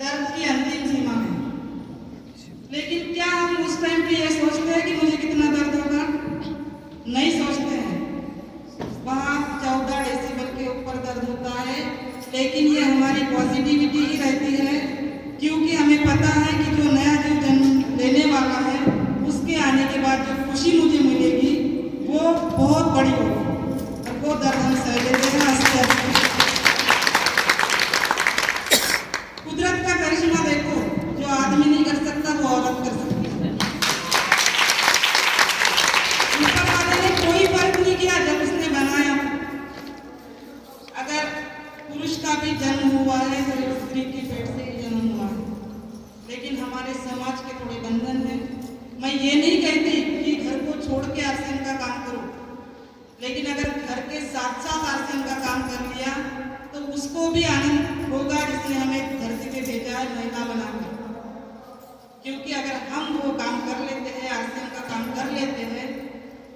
दर्द की अंतिम सीमा में। लेकिन क्या हम उस टाइम पे ये सोचते हैं कि मुझे कितना दर्द होगा? नहीं सोचते हैं। वहाँ 14 डेसिबल के ऊपर दर्द होता है, लेकिन ये हमारी पॉजिटिविटी ही रहती है, क्योंकि हमें पता है कि जो नया जीव जन्म लेने वाला है उसके आने के बाद जो खुशी मुझे मिलेगी वो बहुत बड़ी होगी, और वो दर्द हम सह लेते हैं हंसते हंसते। कुदरत का करिश्मा देखो, जो आदमी नहीं कर सकता वो औरत कर सकती है। ऊपर वाले ने कोई फर्क नहीं किया जब उसने बनाया। अगर पुरुष का भी जन्म हुआ है तो स्त्री के पेट से ही जन्म हुआ है, लेकिन हमारे समाज के थोड़े बंधन हैं। मैं ये नहीं कहती कि घर को छोड़ के आरसीएम का काम करो, लेकिन अगर घर के साथ साथ आरसीएम का काम कर लिया तो उसको भी आनंद होगा जिसने हमें धरती पे भेजा है महिला बनाकर। क्योंकि अगर हम वो काम कर लेते हैं, आरसीएम का काम कर लेते हैं,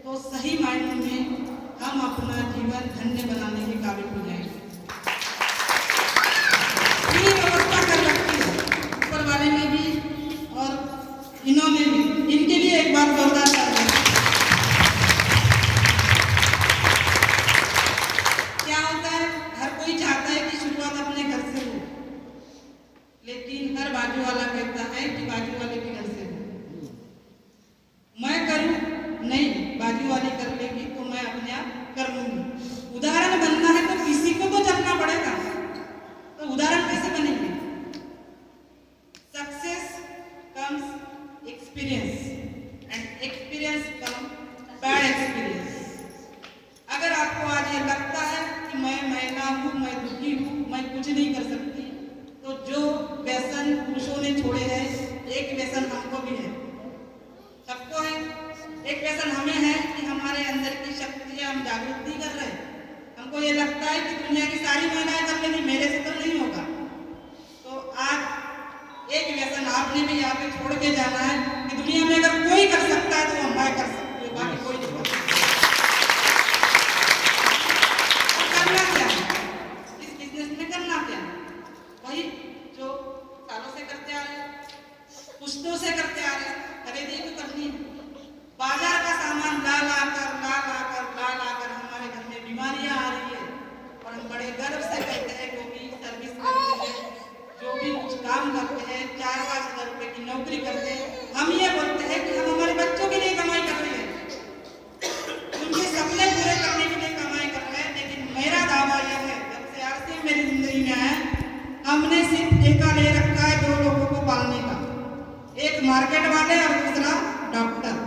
तो सही मायने में हम अपना जीवन धन्य बनाने के काबिल हो जाएंगे। पूरी व्यवस्था कर रखी है ऊपर वाले ने भी और इन्होंने भी। इनके लिए एक बार जोरदार ताली। क्या होता है, हर कोई चाहता है कि शुरुआत अपने घर से हो, लेकिन हर बाजू वाला कहता है कि बाजू वाले के घर से हो। मैं करूं नहीं, बाजू वाली कर लेगी तो मैं अपने आप कर लूंगी। उदाहरण बनना है तो किसी को तो चलना पड़ेगा, तो उदाहरण कैसे बनेंगे? Success comes experience and experience come bad experience. अगर आपको आज ये लगता है कि मैं महिला हूँ, मैं दुखी हूँ, मैं कुछ नहीं कर सकती, तो जो व्यसन पुरुषों ने छोड़े हैं, एक व्यसन हमको भी है, सबको है। एक व्यसन हमें है कि हमारे अंदर की शक्ति हम जागरूक नहीं कर रहे। हमको ये लगता है कि दुनिया की सारी महिलाएं कर लेंगी, मेरे से तो नहीं होगा। तो आज एक व्यसन आपने भी यहाँ पे छोड़ के जाना है कि दुनिया में अगर कोई कर सकता है तो मैं कर सकती हूँ, बाकी कोई नहीं कर सकता। करना क्या है इस बिजनेस में? करना क्या है? वही जो सालों से करते आ रहे, पुश्तों से करते आ रहे, खरीदी तो करनी है। बाजार का सामान ला ला कर हमारे घर में बीमारियां आ रही है, और हम बड़े गर्व से कहते हैं, जो भी सर्विस करते हैं, जो भी कुछ काम करते हैं, 4-5 हज़ार रुपए की नौकरी करते हैं, हम ये बोलते हैं कि हम हमारे बच्चों के लिए कमाई कर रहे हैं, उनके सपने पूरे करने के लिए कमाई कर रहे हैं। लेकिन मेरा दावा यह है, जब से आरसीएम मेरी जिंदगी में आया, हमने सिर्फ ठेका ले रखा है 2 लोगों को पालने का, एक मार्केट वाले और दूसरा डॉक्टर।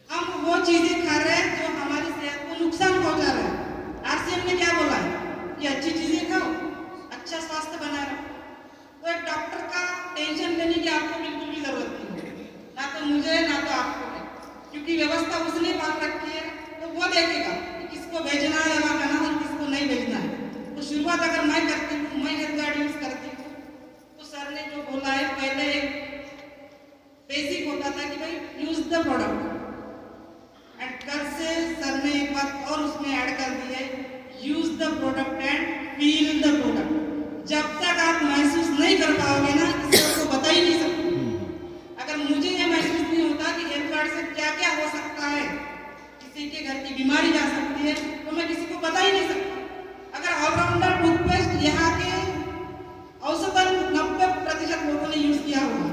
हम वो चीजें खा रहे हैं जो हमारी सेहत को नुकसान पहुंचा रहे हैं। आरसीएम ने क्या बोला है कि अच्छी चीजें खाओ, अच्छा स्वास्थ्य बनाए रखो। तो एक डॉक्टर का टेंशन लेने की आपको बिल्कुल भी जरूरत नहीं है, ना तो मुझे ना तो आपको है, क्योंकि व्यवस्था उसने पाल रखी है। तो वो देखेगा कि किसको भेजना है वहाँ जाना और किसको नहीं भेजना है। तो शुरुआत अगर मैं करती हूँ, मैं हेल्थ कार्ड यूज करती हूँ, तो सर ने जो बोला है, पहले एक बेसिक होता था कि भाई यूज द प्रोडक्ट, एंड कल से सर ने एक बात और उसमें ऐड कर दी है, use the product and feel the product. जब तक आप महसूस नहीं कर पाओगे ना, किसी को बता ही नहीं सकते। अगर मुझे ये महसूस नहीं होता कि हेल्थ कार्ड से क्या क्या हो सकता है, किसी के घर की बीमारी जा सकती है, तो मैं किसी को बता ही नहीं सकता। अगर ऑलराउंडर टूथपेस्ट यहाँ के औसतन 90% लोगों ने यूज किया होगा,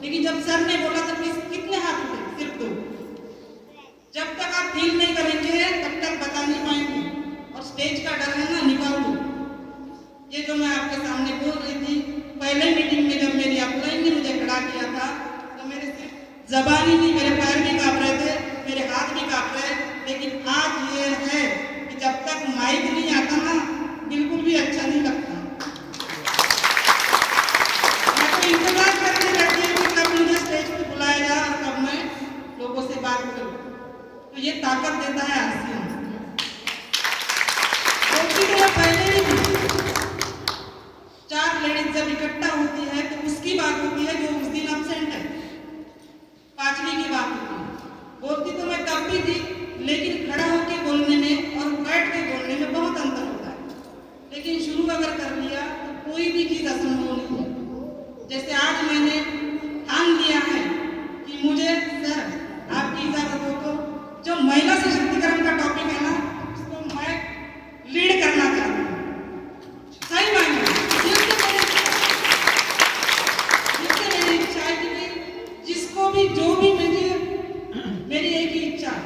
लेकिन जब सर ने बोला तो कितने हाथ उठे? सिर्फ 2। जब तक आप फील नहीं करेंगे तब तक बता नहीं पाएंगे, और स्टेज का डर है ना, निकाल दो। ये जो मैं आपके सामने बोल रही थी, पहले मीटिंग में जब मेरी अपलाइन ने मुझे खड़ा किया था, तो मेरे सिर्फ जबान ही नहीं, मेरे पैर भी कांप रहे थे, मेरे हाथ भी कांप रहे। लेकिन आज ये है कि जब तक माइक नहीं आता ना, बिल्कुल भी अच्छा नहीं लगता। मैं तो इंतजार करके बैठी हूँ कि कब मुझे स्टेज पे बुलाया जाए और कब मैं लोगों से बात करूँ। तो ये ताकत देता है आरसीएम। तो पहले ही 4 लेडीज जब इकट्ठा होती है तो उसकी बात होती है जो उस दिन एब्सेंट है, 5वीं की बात होती है। बोलती तो मैं तब भी थी, लेकिन खड़ा होकर बोलने में और बैठ के बोलने में बहुत अंतर होता है। लेकिन शुरू अगर कर लिया तो कोई भी चीज असंभव नहीं है। जैसे आज मैंने ठान लिया है कि मुझे सर आपकी इजाजत हो तो जो महिला सशक्तिकरण का टॉपिक है ना, उसको मैं लीड करना चाहती हूँ। सही मायने में जिससे मेरी इच्छा है कि जिसको भी जो भी मेरी एक ही इच्छा है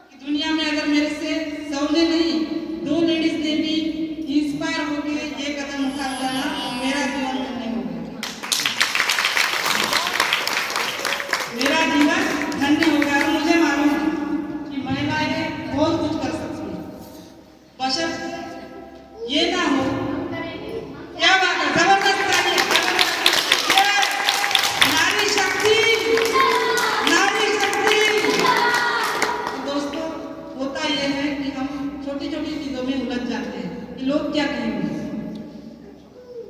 कि दुनिया में अगर मेरे से 100 ने नहीं 2 लेडीज ने भी इंस्पायर होके ये कदम उठा लिया ना, मेरा जीवन धन्य हो गया। मेरा जीवन धन्य हो गया। मुझे मालूम है कि महिलाएं बहुत कुछ कर सकती हैं, बशर्ते ये ना हो। क्या बात है, जबरदस्त ताली, नारी शक्ति, नारी शक्ति। दोस्तों, होता यह है कि हम छोटी छोटी चीजों में उलझ जाते हैं कि लोग क्या कहेंगे।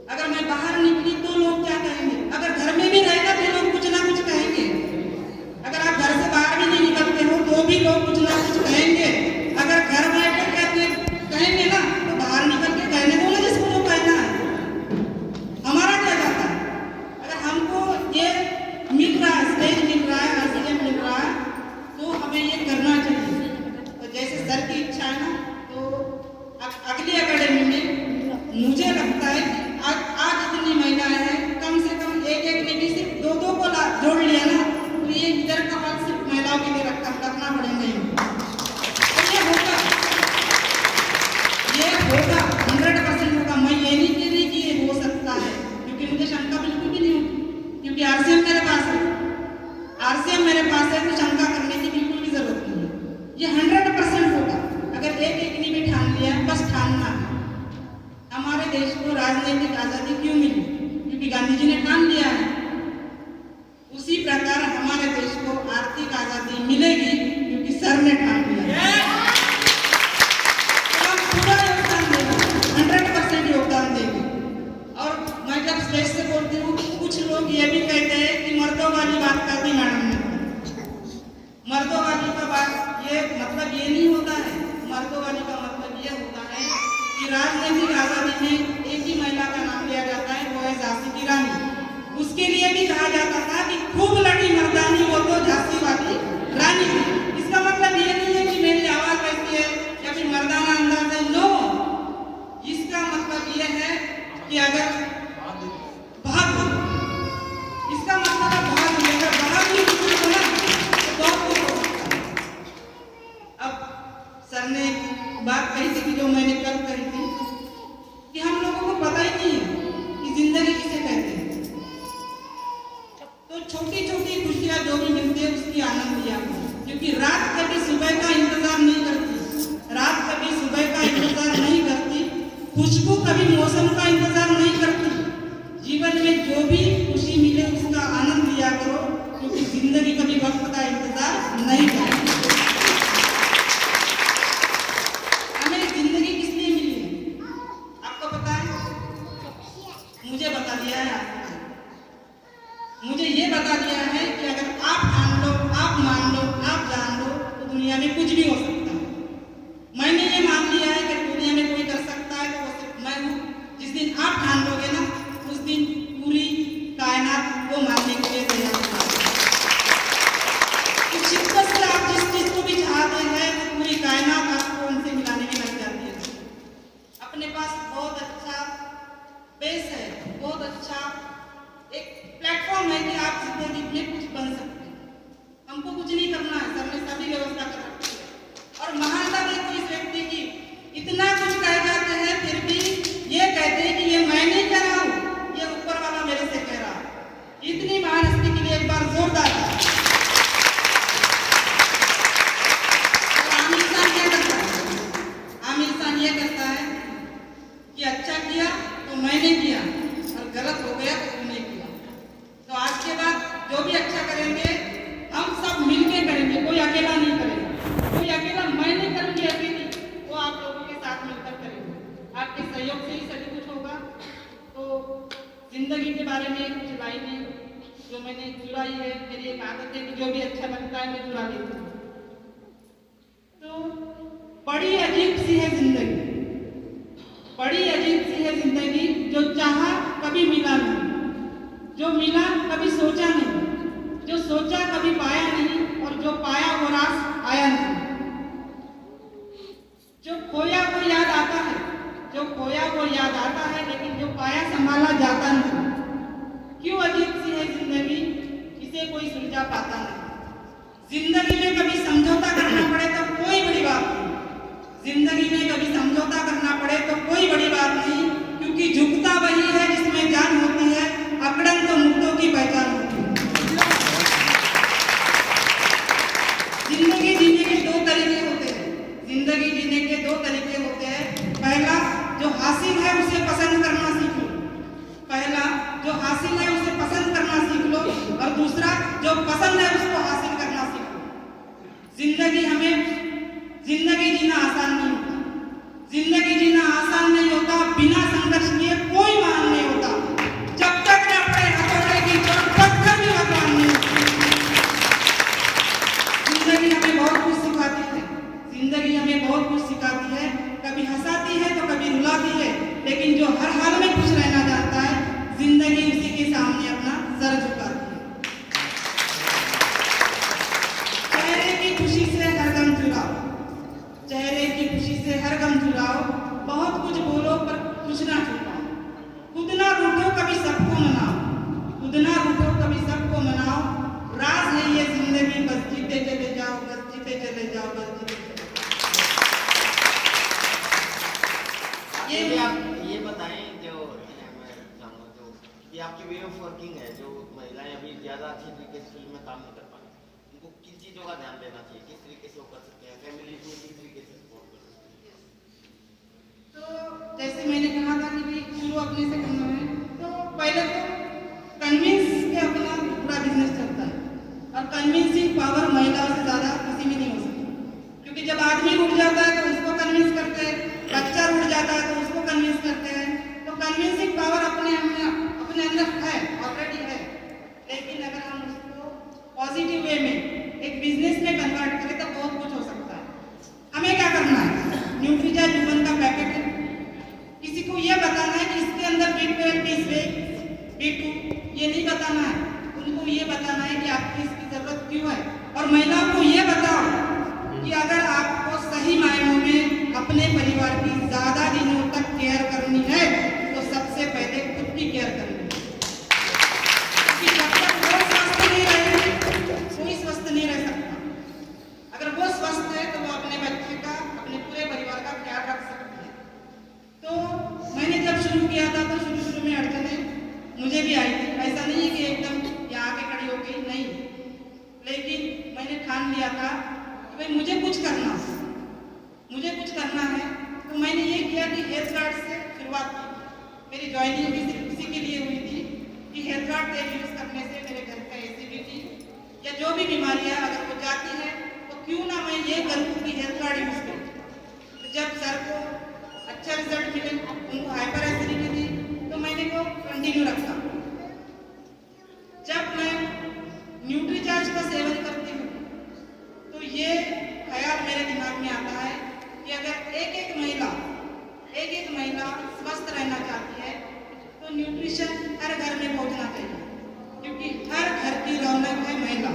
अगर मैं बाहर निकली तो लोग क्या कहेंगे, अगर घर में भी रहेगा तो लोग कुछ ना कुछ कहेंगे, अगर आप घर से बाहर भी नहीं निकलते हो तो भी लोग कुछ ना कुछ कहेंगे। अगर घर बैठे कहेंगे ना तो बाहर निकल के कहने दो ना जिसको जो कहना है। हमारा क्या जाता है, अगर हमको ये मिल रहा है, स्टेज मिल रहा है, हासिल मिल रहा है, तो हमें ये करना चाहिए। तो जैसे सर की इच्छा है ना, तो अगली अकेडमी में मुझे लगता है कि आज इतनी महिलाएं हैं, कम से कम एक ने भी सिर्फ 2 को जोड़ लिया ना, तो ये इधर का हॉल सिर्फ महिलाओं के लिए रखना पड़ेगा। तो ये होगा 100% होगा। मैं ये नहीं कह रही कि ये हो सकता है, क्योंकि मुझे शंका बिल्कुल भी नहीं होती, क्योंकि आरसीएम मेरे पास है। आरसीएम मेरे पास है तो शंका करने की बिल्कुल भी जरूरत नहीं है। ये 100% होगा। अगर एक ने भी ठान लिया, बस ठानना है। हमारे देश को राजनीतिक आजादी क्यों मिली? क्योंकि गांधी जी ने ठान लिया है। उसी प्रकार हमारे देश को आर्थिक आजादी मिलेगी क्योंकि सर ने ठान लिया है। तो हम पूरा योगदान देंगे, 100% योगदान देंगे। और मैं जब स्टेज से बोलती हूँ, कुछ लोग ये भी कहते हैं कि मर्दों वाली बात कर दी मैडम ने। मर्दों वाली का बात ये मतलब ये नहीं होता है। मर्दों वाली का मतलब ये होता है कि राजनीतिक आजादी में एक ही महिला का नाम लिया जाता है, वो है झांसी की रानी। उसके लिए भी कहा जाता था कि खूब लड़ी मर्दानी, वो तो झांसी वाली रानी थी। इसका मतलब ये नहीं है कि मेरी आवाज वैसी है या फिर मर्दाना अंदाज है, नो। इसका मतलब ये है कि अगर बहादुर, इसका मतलब है बहादुर, अगर बहादुर कुछ हो ना तो बहुत कुछ हो सकता है। अब सर ने बात कही थी कि जो मैंने कल कही थी कि हम लोगों को पता ही नहीं है कि जिंदगी किसे कहते हैं। तो छोटी छोटी खुशियां जो भी मिलती है उसकी आनंद लिया, क्योंकि रात कभी सुबह का इंतजार नहीं करती, रात कभी सुबह का इंतजार नहीं करती, खुशबू कभी मौसम का इंतजार नहीं करती। जीवन में जो भी खुशी मिले उसका आनंद लिया करो, क्योंकि जिंदगी कभी वक्त का इंतजार नहीं करती। हमें जिंदगी किस लिए मिली है आपको पता है? मुझे बता दिया है आपको। मुझे ये बता दिया है कि अगर आप ठान लो, आप मान लो, आप जान लो, तो दुनिया में कुछ भी हो सकता है। मैंने ये मान लिया है कि दुनिया में कोई कर सकता है तो वो सिर्फ मैं हूँ। जिस दिन आप ठान लोगे ना, उस दिन पूरी कायनात को मानने के लिए तैयार होगा। इस शिद्दत से आप जिस चीज को भी चाहते हैं, तो पूरी कायनात आपको उनसे मिलाने में लग जाती है। अपने पास बहुत अच्छा बेस है, बहुत अच्छा एक प्लेटफॉर्म है कि आप जिंदगी में कुछ बन सकते हैं। हमको कुछ नहीं करना है, सर ने सभी व्यवस्था कर रखी है। और महानता देखो इस व्यक्ति की, इतना कुछ कह जाते हैं फिर भी ये कहते हैं कि ये मैं नहीं कह रहा हूँ, ये ऊपर वाला मेरे से कह रहा है। इतनी महान हस्ती के लिए एक बार जोरदार। आमिर खान क्या करता है? आमिर खान ये कहता है कि अच्छा किया तो मैंने किया और गलत हो गया तो तुमने किया। तो आज के बाद जो भी अच्छा करेंगे हम सब मिलके करेंगे, कोई अकेला नहीं करेगा। कोई अकेला मैं नहीं करूंगी अकेली, वो आप लोगों के साथ मिलकर करेंगे। आपके सहयोग से ही सभी कुछ होगा। तो जिंदगी के बारे में कुछ लाइनें जो मैंने जुड़ाई है, मेरी एक आदत है कि जो भी अच्छा लगता है मैं जुड़ा लेती हूँ। तो बड़ी अजीब सी है जिंदगी, बड़ी अजीब सी है जिंदगी, जो चाहा कभी मिला नहीं, जो मिला कभी सोचा नहीं, जो सोचा कभी पाया नहीं, और जो पाया वो रास आया नहीं। जो खोया वो याद आता है, जो खोया वो याद आता है, लेकिन जो पाया संभाला जाता नहीं। क्यों अजीब सी है जिंदगी, इसे कोई सुलझा पाता नहीं। जिंदगी में कभी समझौता करना पड़े तो कोई बड़ी बात नहीं, जिंदगी में कभी समझौता करना पड़े तो कोई बड़ी बात नहीं, क्योंकि झुकता वही है जिसमें जान होती है, अकड़न तो मुक्तों की पहचान होती है। जिंदगी जीने के दो तरीके होते हैं, जिंदगी जीने के दो तरीके होते हैं। पहला, जो हासिल है उसे पसंद करना सीख लो, पहला जो हासिल है उसे पसंद करना सीख लो, और दूसरा जो पसंद है उसको हासिल करना सीख लो। जिंदगी जीना आसान नहीं होता, जिंदगी जीना आसान नहीं होता, बिना संघर्ष किए कोई मान नहीं होता। जब तक न पड़े हथौड़े की चोट तब तक भी भगवान नहीं होता। जिंदगी हमें बहुत कुछ सिखाती है, जिंदगी हमें बहुत कुछ सिखाती है, कभी हंसाती है तो कभी रुलाती है, लेकिन जो हर हाल में खुश रहना चाहता है, जिंदगी उसी के सामने अपना सर झुकाती है। चेहरे की खुशी से हर गम चुराओ, चेहरे की खुशी से हर गम चुराओ, बहुत कुछ बोलो पर कुछ ना छुपाओ। खुद ना रूठो कभी सबको मनाओ, खुद ना रूठो कभी सबको मनाओ। राज है ये जिंदगी, बस जीते चले जाओ, बस जीते चले जाओ, बस जीते चले जाओ। आप ये बताएं, जो मैं चाहूँगा जो ये आपकी वे ऑफ वर्किंग है, जो महिलाएं अभी ज़्यादा अच्छी तरीके से फील्ड में काम नहीं कर पाती, उनको किन चीज़ों का ध्यान देना चाहिए, किस तरीके से वो कर सकते हैं, फैमिली को किस तरीके से सपोर्ट कर सकते हैं? तो जैसे मैंने कहा था कि भाई शुरू अपने से करना है, तो पहले तो कन्विंस के अपना पूरा बिजनेस चलता है, और कन्विंसिंग पावर महिलाओं से ज़्यादा किसी में नहीं हो सकती, क्योंकि जब आदमी उठ जाता है तो उसको कन्विंस करते हैं, बच्चा उठ जाता है तो उसको कन्विंस करते हैं। तो कन्विंसिंग पावर अपने अंदर है, ऑलरेडी है, लेकिन अगर हम उसको पॉजिटिव वे में एक बिजनेस में कन्वर्ट करें तो बहुत कुछ हो सकता है। हमें क्या करना है, न्यूट्रीजा जुबन का पैकेट है, किसी को यह बताना है कि इसके अंदर B12, B2 ये नहीं बताना है, उनको ये बताना है कि आपको इसकी जरूरत क्यों है। और महिलाओं को ये बताओ कि अगर आपको सही मायनों में अपने परिवार की ज्यादा दिनों तक केयर करनी है तो सबसे पहले खुद की केयर करनी है, क्योंकि जब तक वो स्वस्थ नहीं रहेंगे कोई स्वस्थ नहीं रह सकता। अगर वो स्वस्थ है तो वो अपने बच्चे का, अपने पूरे परिवार का ख्याल रख सकती है। तो मैंने जब शुरू किया था तो शुरू में अड़चने मुझे भी आई थी, ऐसा नहीं है कि एकदम यहाँ आके खड़ी हो गई, नहीं, लेकिन मैंने ठान लिया था कि भाई मुझे कुछ करना है। तो मैंने ये किया कि हेल्थ कार्ड से शुरुआत की। मेरी ज्वाइनिंग भी सिर्फ उसी के लिए हुई थी कि हेल्थ कार्ड तेल यूज करने से मेरे घर का एसिडिटी या जो भी बीमारी है अगर वो जाती है तो क्यों ना मैं ये करूँ कि हेल्थ कार्ड यूज करूँ। तो जब सर को अच्छा रिजल्ट मिले, उनको हाइपर एसिडिटी थी, तो मैंने वो कंटिन्यू रखा। जब मैं न्यूट्रीचार्ज का सेवन करती हूँ तो ये ख्याल मेरे दिमाग में आता है कि अगर एक एक महिला स्वस्थ रहना चाहती है तो न्यूट्रिशन हर घर में पहुंचना चाहिए, क्योंकि हर घर की रौनक है महिला।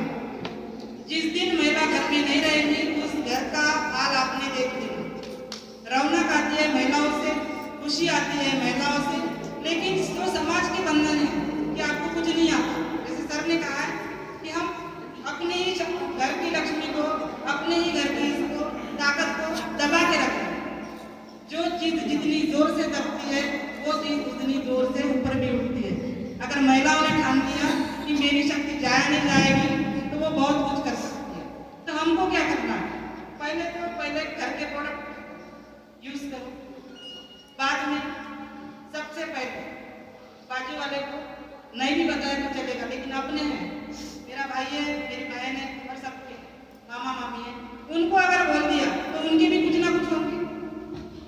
जिस दिन महिला घर में नहीं रहेगी उस घर का हाल आपने देख लिया। रौनक आती है महिलाओं से, खुशी आती है महिलाओं से, लेकिन जो समाज के बंधन है कि आपको कुछ नहीं आता, जैसे सर ने कहा है कि हम अपने ही घर की लक्ष्मी को, अपने ही घर की इसको ताकत को दबा के रखें। जो चीज जितनी जोर से दबती है वो चीज उतनी जोर से ऊपर भी उठती है। अगर महिलाओं ने ठान लिया कि मेरी शक्ति जाया नहीं जाएगी तो वो बहुत कुछ कर सकती है। तो हमको क्या करना है, पहले घर के प्रोडक्ट यूज करो, बाद में सबसे पहले बाजू वाले को नहीं भी बताया तो चलेगा, लेकिन अपने हैं, मेरा भाई है, मेरी बहन है और सबके मामा मामी है, उनको अगर बोल दिया तो उनके भी कुछ ना कुछ होंगे।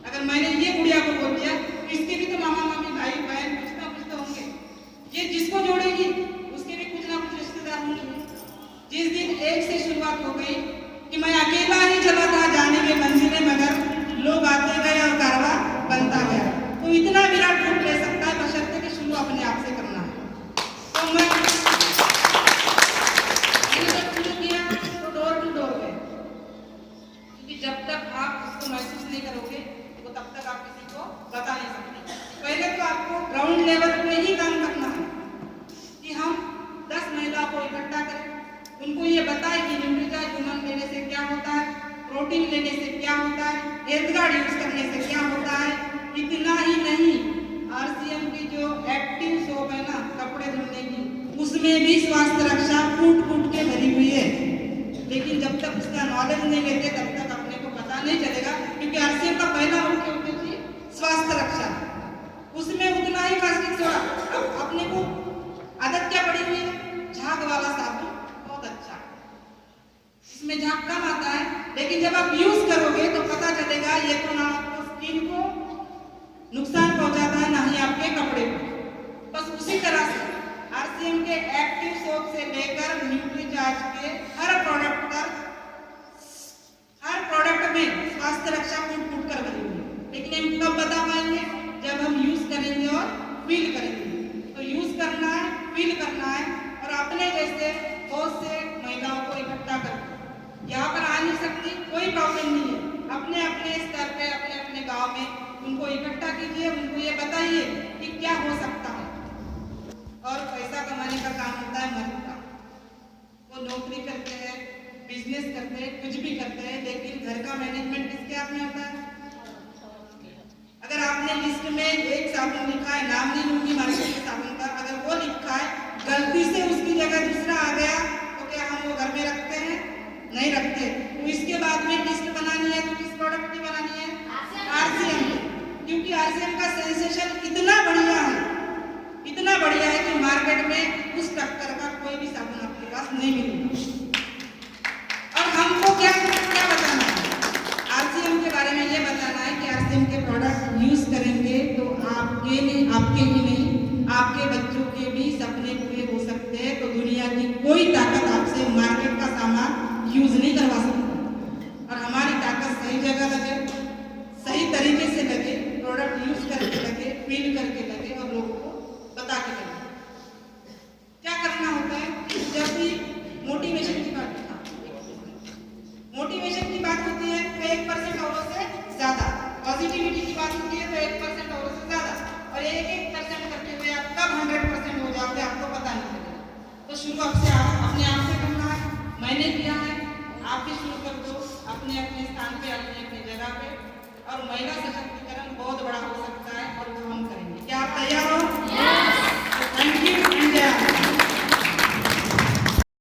अगर मैंने ये गुड़िया को बोल दिया तो इसके भी तो मामा मामी भाई बहन कुछ ना कुछ तो होंगे। ये जिसको जोड़ेगी उसके भी कुछ ना कुछ रिश्तेदार होंगे। जिस दिन एक से शुरुआत हो गई कि मैं अकेला ही चला था जाने में मंजिलें, मगर लोग आते गए और कारवा बनता गया, तो इतना विराट रूप ले सकता है बस लेवल पे ही काम करना है कि हम 10 महिलाओं को इकट्ठा करें, उनको ये बताएं कि न्यूट्रीचार्ज ह्यूमन लेने से क्या होता है, प्रोटीन लेने से क्या होता है, हेल्थगार्ड यूज करने से क्या होता है। इतना ही नहीं, आरसीएम की जो एक्टिव सोप है ना कपड़े धुलने की, उसमें भी स्वास्थ्य रक्षा कूट कूट के भरी हुई है। लेकिन जब तक उसका नॉलेज नहीं लेते तब तक अपने को पता नहीं चलेगा, क्योंकि आरसीएम का पहला मुख्य उद्देश्य स्वास्थ्य रक्षा, उसमें उतना ही प्लास्टिक सोडा। अब अपने को आदत क्या पड़ी हुई है, झाग वाला साबुन बहुत अच्छा, इसमें झाग कम आता है, लेकिन जब आप यूज करोगे तो पता चलेगा ये तो ना आपको स्किन को नुकसान पहुंचाता है, ना ही आपके कपड़े को। बस उसी तरह से आरसीएम के एक्टिव सोप से लेकर न्यूट्रीचार्ज के हर प्रोडक्ट में स्वास्थ्य रक्षा कूट कूट कर भरी हुई है। लेकिन हम कब बता पाएंगे, जब हम यूज करेंगे और फील करेंगे। तो यूज करना है, फील करना है, और अपने जैसे बहुत से महिलाओं को इकट्ठा करके यहाँ पर आ नहीं सकती, कोई प्रॉब्लम नहीं है, अपने अपने स्तर पे अपने अपने गांव में उनको इकट्ठा कीजिए, उनको ये बताइए कि क्या हो सकता है। और पैसा कमाने का काम होता है मर्द का, वो नौकरी करते हैं, बिजनेस करते हैं, कुछ भी करते हैं, लेकिन घर का मैनेजमेंट किसके हाथ में होता है। अगर आपने लिस्ट में एक साबुन लिखा है, नाम नहीं लूंगी मार्केट के साबुन का, अगर वो लिखा है, गलती से उसकी जगह दूसरा आ गया, तो क्या हम वो घर में रखते हैं, नहीं रखते। तो इसके बाद में लिस्ट बनानी है तो किस प्रोडक्ट की बनानी है, आरसीएम की, क्योंकि आरसीएम का सेंसेशन इतना बढ़िया है, इतना बढ़िया है कि मार्केट में उस टक्कर का कोई भी साबुन आपके पास नहीं मिलेगा। और हमको क्या बताना है, आरसीएम के बारे में ये बताना है कि आरसीएम के प्रोडक्ट यूज करेंगे तो आपके ही नहीं, आपके बच्चों के भी सपने पूरे हो सकते हैं। तो दुनिया की कोई ताकत आपसे मार्केट का सामान यूज नहीं करवा सकती, और हमारी ताकत सही जगह लगे, सही तरीके से लगे, प्रोडक्ट यूज करके लगे, फील करके लगे, और लोगों को बता के लगे। क्या करना होता है, जब भी मोटिवेशन की बात होती है तो 1% औरों से ज्यादा, पॉजिटिविटी की बात होती है तो 1% औरों से ज्यादा, और 1% करते हुए आप कब 100% हो जाओगे आपको पता नहीं चलेगा। तो शुरू आपसे अपने आप से करना है, मैंने किया है, आप भी शुरू कर दो अपने अपने स्थान पे, अपने अपने जगह पे, और महिला सशक्तिकरण बहुत बड़ा हो सकता है।